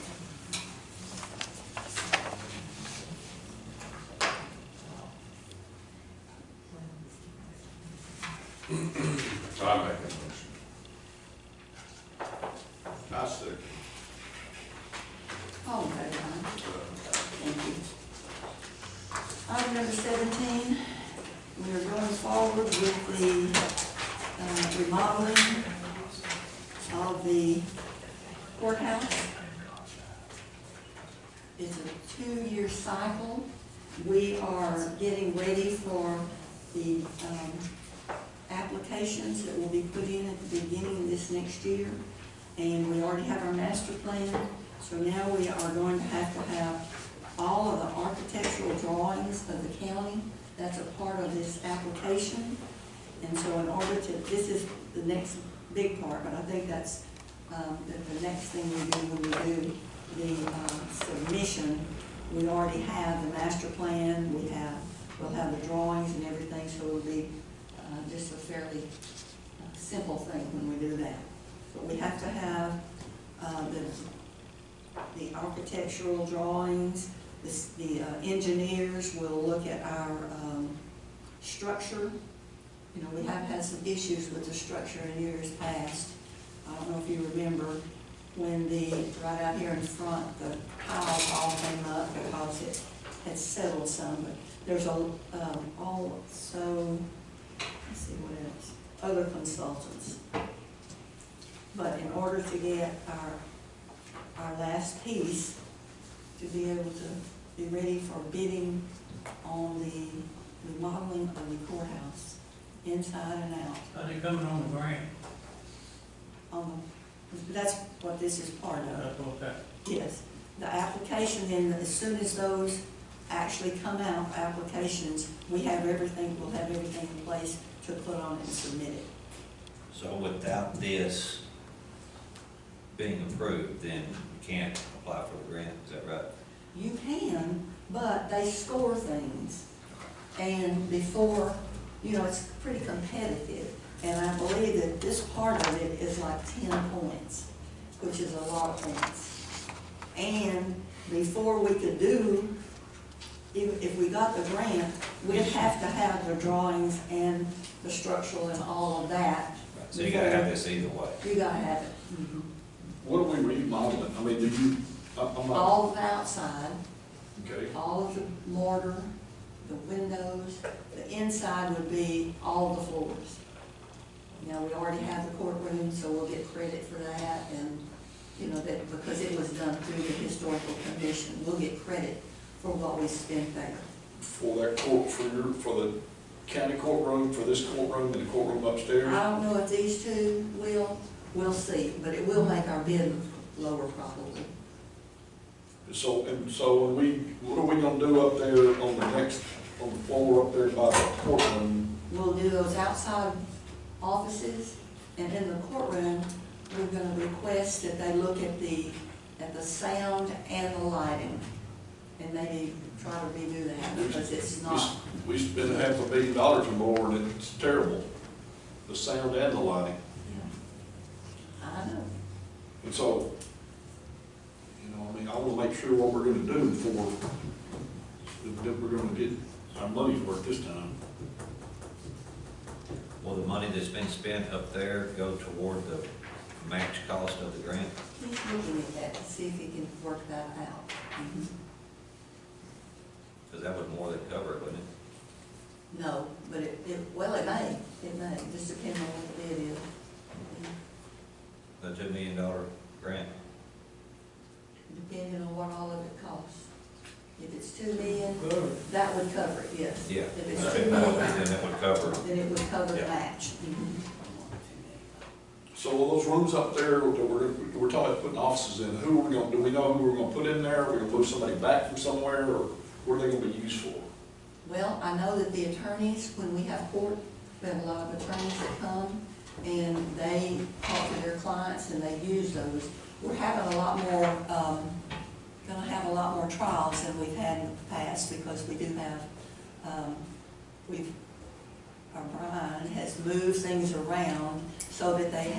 I make that motion. I second. All in favor, aye? Thank you. Item number 17, we are going forward with the remodeling of the courthouse. It's a 2-year cycle. We are getting ready for the applications that will be put in at the beginning of this next year. And we already have our master plan, so now we are going to have all of the architectural drawings of the county. That's a part of this application. And so in order to, this is the next big part, but I think that's the next thing we do when we do the submission. We already have the master plan, we'll have the drawings and everything, so it'll be just a fairly simple thing when we do that. But we have to have the architectural drawings. The engineers will look at our structure. You know, we have had some issues with the structure in years past. I don't know if you remember when right out here in front, the tiles all came up because it had settled some, but there's also, let's see what else, other consultants. But in order to get our last piece, to be able to be ready for bidding on the remodeling of the courthouse, inside and out. Are they coming on the grant? That's what this is part of. That's what that. Yes, the application, then as soon as those actually come out, applications, we'll have everything in place to put on and submit it. So without this being approved, then you can't apply for the grant, is that right? You can, but they score things. And before, you know, it's pretty competitive. And I believe that this part of it is like 10 points, which is a lot of points. And before we could do, if we got the grant, we'd have to have the drawings and the structural and all of that. Right. So you gotta have this either way. You gotta have it. What are we remodeling? I mean, do you, I'm not. All of the outside, Okay. all of the mortar, the windows, the inside would be all the floors. Now, we already have the courtroom, so we'll get credit for that, and, you know, that, because it was done through the historical commission, we'll get credit for what we spent there. For that court, for county courtroom for this courtroom and the courtroom upstairs? I don't know if these two will, we'll see, but it will make our bid lower probably. So what are we gonna do up there on the floor up there by the courtroom? We'll do those outside offices, and in the courtroom, we're gonna request that they look at the sound and the lighting, and maybe try to redo that, because it's not. We spent $500 million or more, and it's terrible, the sound and the lighting. Yeah. I know. And so, I mean, I wanna make sure what we're gonna do before, that we're gonna get our money's worth this time. Will the money that's been spent up there go toward the match cost of the grant? He's looking at that to see if he can work that out. Because that would more than cover it, wouldn't it? No, but it may, just depends on what the bid is. The $2 million grant? Depending on what all of it costs. If it's $2 million, that would cover it, yes. Yeah. If it's Okay, $2 million, then that would cover it. then it would cover the Yeah. match. So will those rooms up there that we're talking about putting offices in, do we know who we're gonna put in there? Are we gonna move somebody back from somewhere, or what are they gonna be used for? Well, I know that the attorneys, when we have court, we have a lot of attorneys that come, and they talk to their clients, and they use those. We're having a lot more, gonna have a lot more trials than we've had in the past, because we do have, Brian has moved things around so that they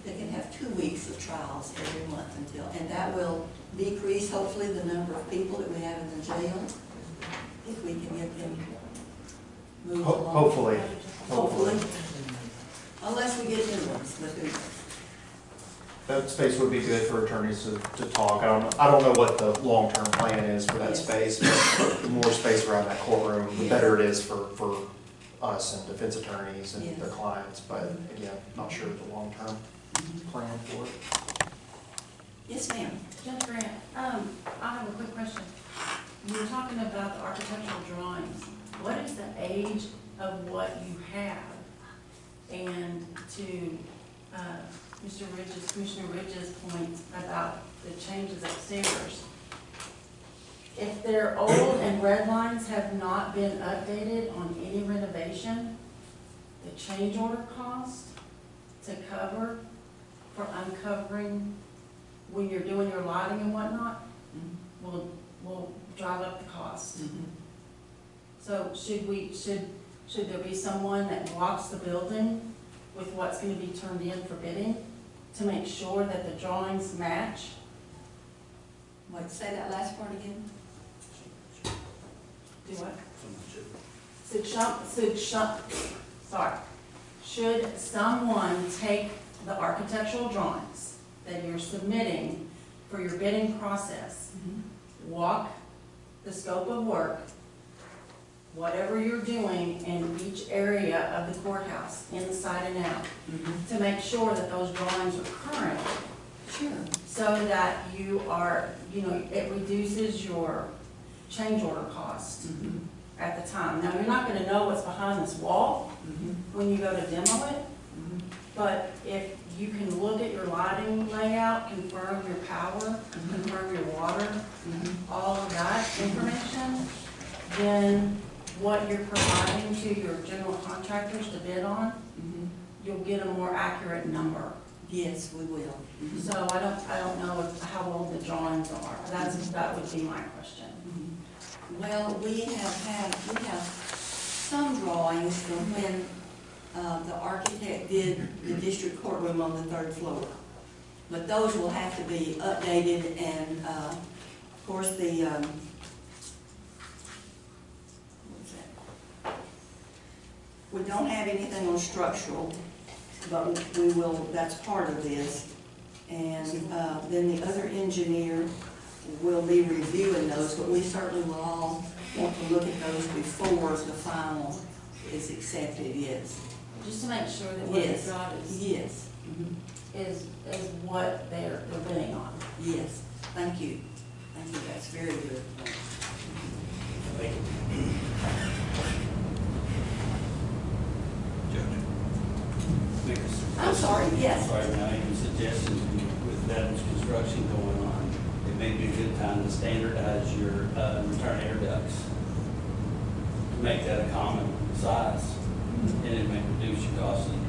can have 2 weeks of trials every month and that will decrease hopefully the number of people that we have in the jail, if we can get them moved along. Hopefully. Unless we get new ones, but who knows? That space would be good for attorneys to talk. I don't know what the long-term plan is for that space, but the more space around that courtroom, the better it is for us and defense attorneys and their clients. But again, not sure of the long-term plan for it. Yes, ma'am. Judge Grant, I have a quick question. You were talking about the architectural drawings. What is the age of what you have? And to Commissioner Ridge's point about the changes upstairs, if they're old and red lines have not been updated on any renovation, the change order cost to cover for uncovering when you're doing your lighting and whatnot will drive up the cost. So should there be someone that walks the building with what's going to be turned in for bidding to make sure that the drawings match? Wait, say that last part again. Do what? Should someone take the architectural drawings that you're submitting for your bidding process, walk the scope of work, whatever you're doing in each area of the courthouse, inside and out, to make sure that those drawings are current? Sure. So that you are, it reduces your change order cost at the time. Now, you're not gonna know what's behind this wall when you go to demo it, but if you can look at your lighting layout, confirm your power, confirm your water, all of that information, then what you're providing to your general contractors to bid on, you'll get a more accurate number. Yes, we will. So I don't know how old the drawings are. That would be my question. Well, we have some drawings from when the architect did the district courtroom on the 3rd floor. But those will have to be updated, and of course we don't have anything on structural, but we will, that's part of this. And then the other engineer will be reviewing those, but we certainly will all want to look at those before the final is accepted, yes. Just to make sure that what you've got is what they're bidding on. Yes, thank you. Thank you, that's very good. Thank you. I'm sorry, yes. Sorry, now making suggestions with Veterans construction going on. It may be a good time to standardize your return air ducts. Make that a common size, and it may reduce your costs in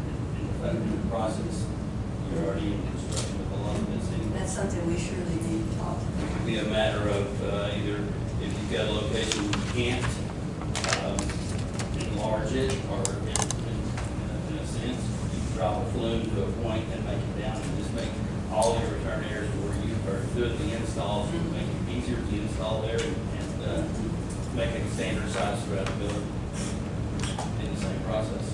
the process. You're already in construction with a lot of this anyway. That's something we surely need to talk It about. could be a matter of either if you've got a location you can't enlarge it, or in a sense, you can drop a flume to a point and make it down and just make all your return areas where you are doing the installs, and make it easier to install there and make it standard size throughout the building in the same process.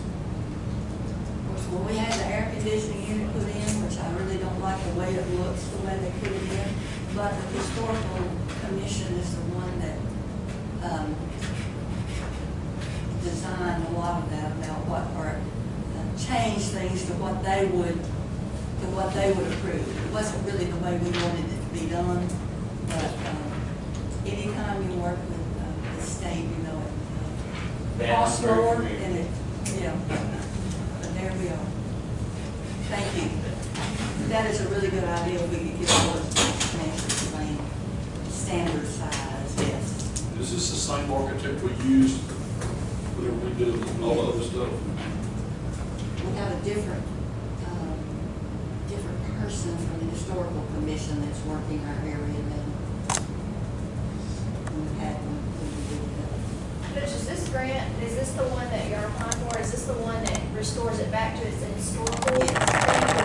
When we had the air conditioning unit put in, which I really don't like the way it looks, the way they put it in, but the historical commission is the one that, designed a lot of that about what, or changed things to what they would approve. It wasn't really the way we wanted it to be done, but, anytime you work with, the state, you know, it costs more, and it, yeah. There we are. Thank you. That is a really good idea. We could get all those financial plan standard size, yes. Is this the same architect we used whenever we did all the other stuff? We have a different person from the historical commission that's working our area now. We had one when we did that. But is this grant, is this the one that you're applying for? Is this the one that restores it back to its historical thing,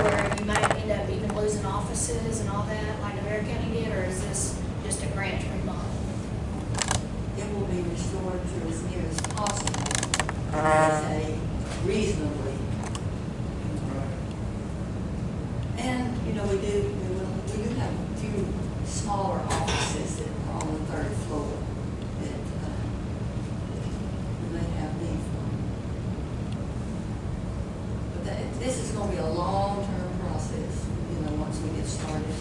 where you might end up even losing offices and all that, like American County did, or is this just a grant to remodel? It will be restored to as near as possible, I say reasonably. And, you know, we do have a few smaller offices that are on the third floor that we may have need for. But this is gonna be a long-term process, you know, once we get started.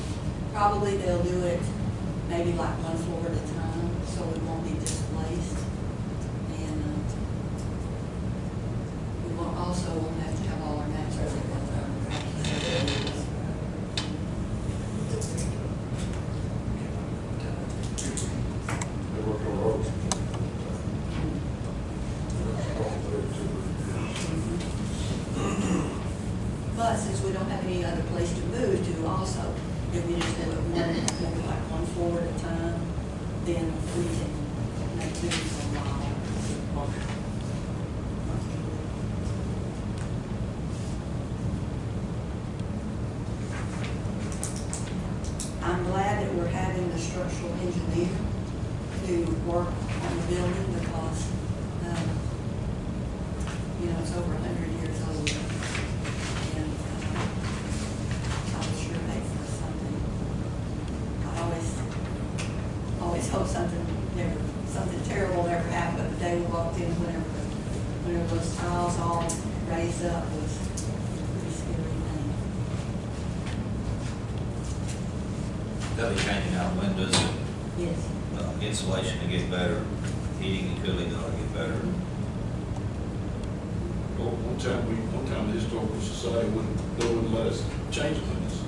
Probably they'll do it maybe like one floor at a time, so we won't be displaced. And we won't have to have all our maps ready. But since we don't have any other place to move to also, if we just do it maybe like one floor at a time, then we can make moves a while. I'm glad that we're having the structural engineer to work on the building because, you know, it's over 100 years old. And I was sure made for something. I always hope something terrible never happened. The day we walked in, whenever those tiles all raised up was a pretty scary thing. They'll be changing out windows, Yes. insulation to get better, heating and cooling ought to get better. Well, one time the historical society wouldn't let us change the windows.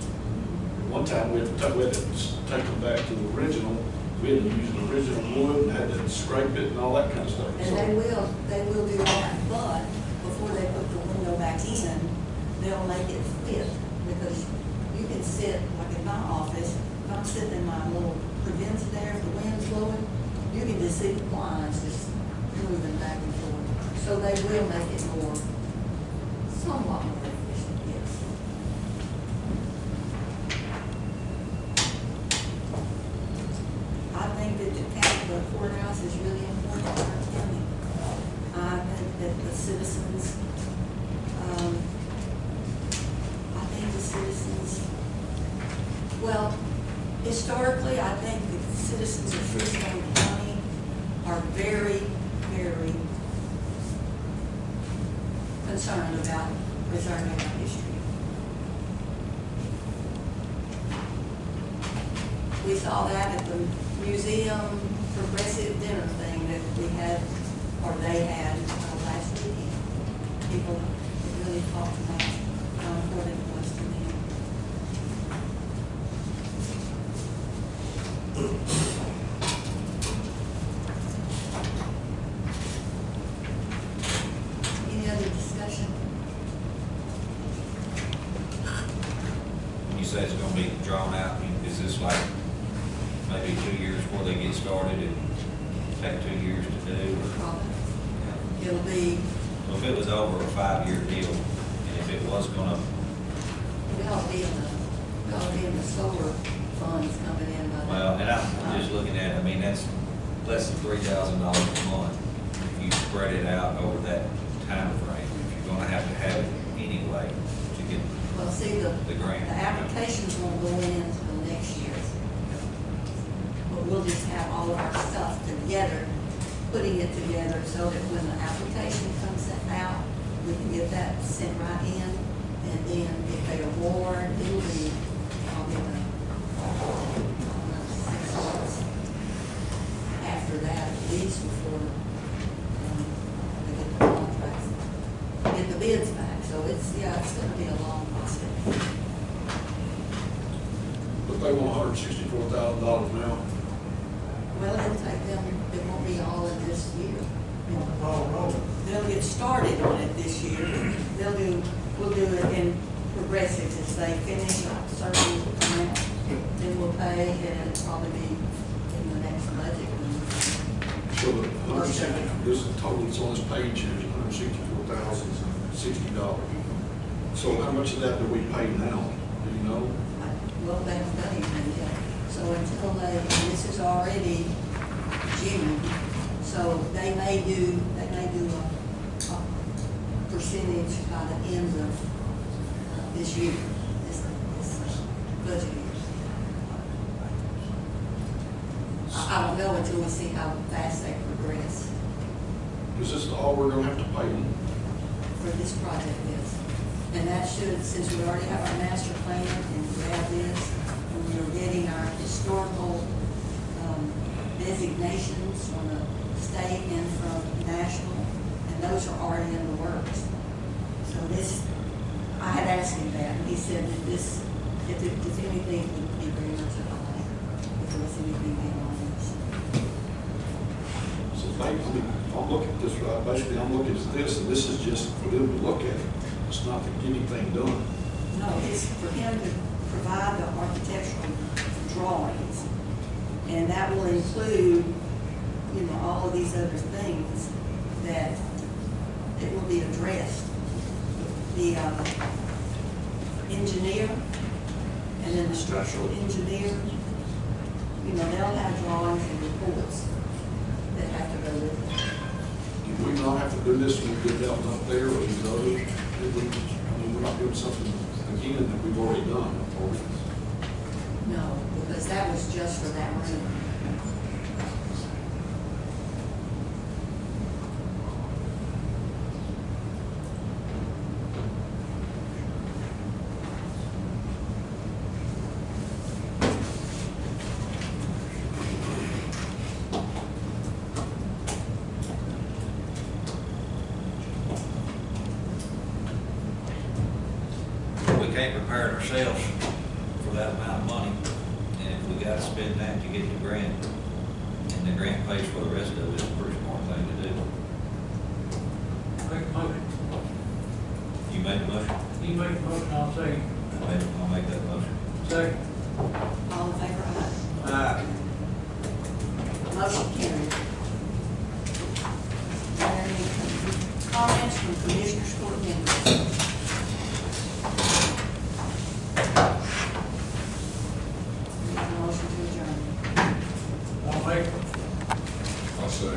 One time we had to take them back to the original. We had to use the original wood and had to scrape it and all that kind of stuff. And they will do that, but before they put the window back in, they'll make it fit, because you can sit, like in my office, if I'm sitting in my little credenza there, if the wind's blowing, you can just see the blinds just moving back and forth. So they will make it somewhat more efficient, yes. I think that the courthouse is really important to our county. I think that the citizens, well, historically, I think the citizens of Freestone County are very, very concerned about preserving our history. We saw that at the museum progressive dinner thing that we had, or they had last weekend. People really talked about what it was to me. Any other discussion? When you say it's gonna be drawn out, is this like maybe 2 years before they get started and take 2 years to do? Or? It'll be, So if it was over a 5-year deal, and if it was gonna, we'll be in the solar funds coming in by then. well, and I'm just looking at, I mean, that's less than $3,000 a month. If you spread it out over that time frame, if you're gonna have to have it anyway to get Well, see, the grant. applications won't go in until next year. But we'll just have all of our stuff together, putting it together so that when the application comes out, we can get that sent right in. And then if they award, it'll be, probably the 6 months after that, at least before they get the contracts, get the bids back. So it's, yeah, it's gonna be a long process. But they want $164,000 now. Well, it'll take them, it won't be all in this year. They'll get started on it this year. We'll do it in progressives. As they finish a certain amount, then we'll pay, and it'll probably be in the next budget. So the this is total, it's on this page here, is $164,060. So how much of that do we pay now? Do you know? Well, they haven't done anything yet. So until this is already June, so they may do a percentage by the end of this year, this budget year. I don't know until we see how fast they progress Is this all we're gonna have to pay them? for this project, yes. And that should, since we already have our master plan and we have this, and we're getting our historical designations from the state and from national, and those are already in the works. So this, I had asked him that, and he said that this, if anything, would be very much a highlight, if there was anything beyond this. So basically, if I'm looking at this right, basically I'm looking at this, and this is just for them to look at it. It's not to get anything done. No, it's for him to provide the architectural drawings, and that will include, you know, all of these other things that it will be addressed. The engineer, and then the structural engineer, you know, they'll have drawings and reports that have to go with it. Do we not have to do this when we get that one up there, or these others? I mean, we're not doing something again that we've already done, or No, because that was just for that room. We can't prepare it ourselves for that amount of money, and if we gotta spend that to get the grant, and the grant pays for the rest of it, it's a pretty smart thing to do. Make a motion. You make a motion? You make a motion, I'll say. I'll make that motion. Second. All in favor, aye. Motion carried. Are there any comments from commissioners, court members? Motion to adjourn. I'll make. I'll say.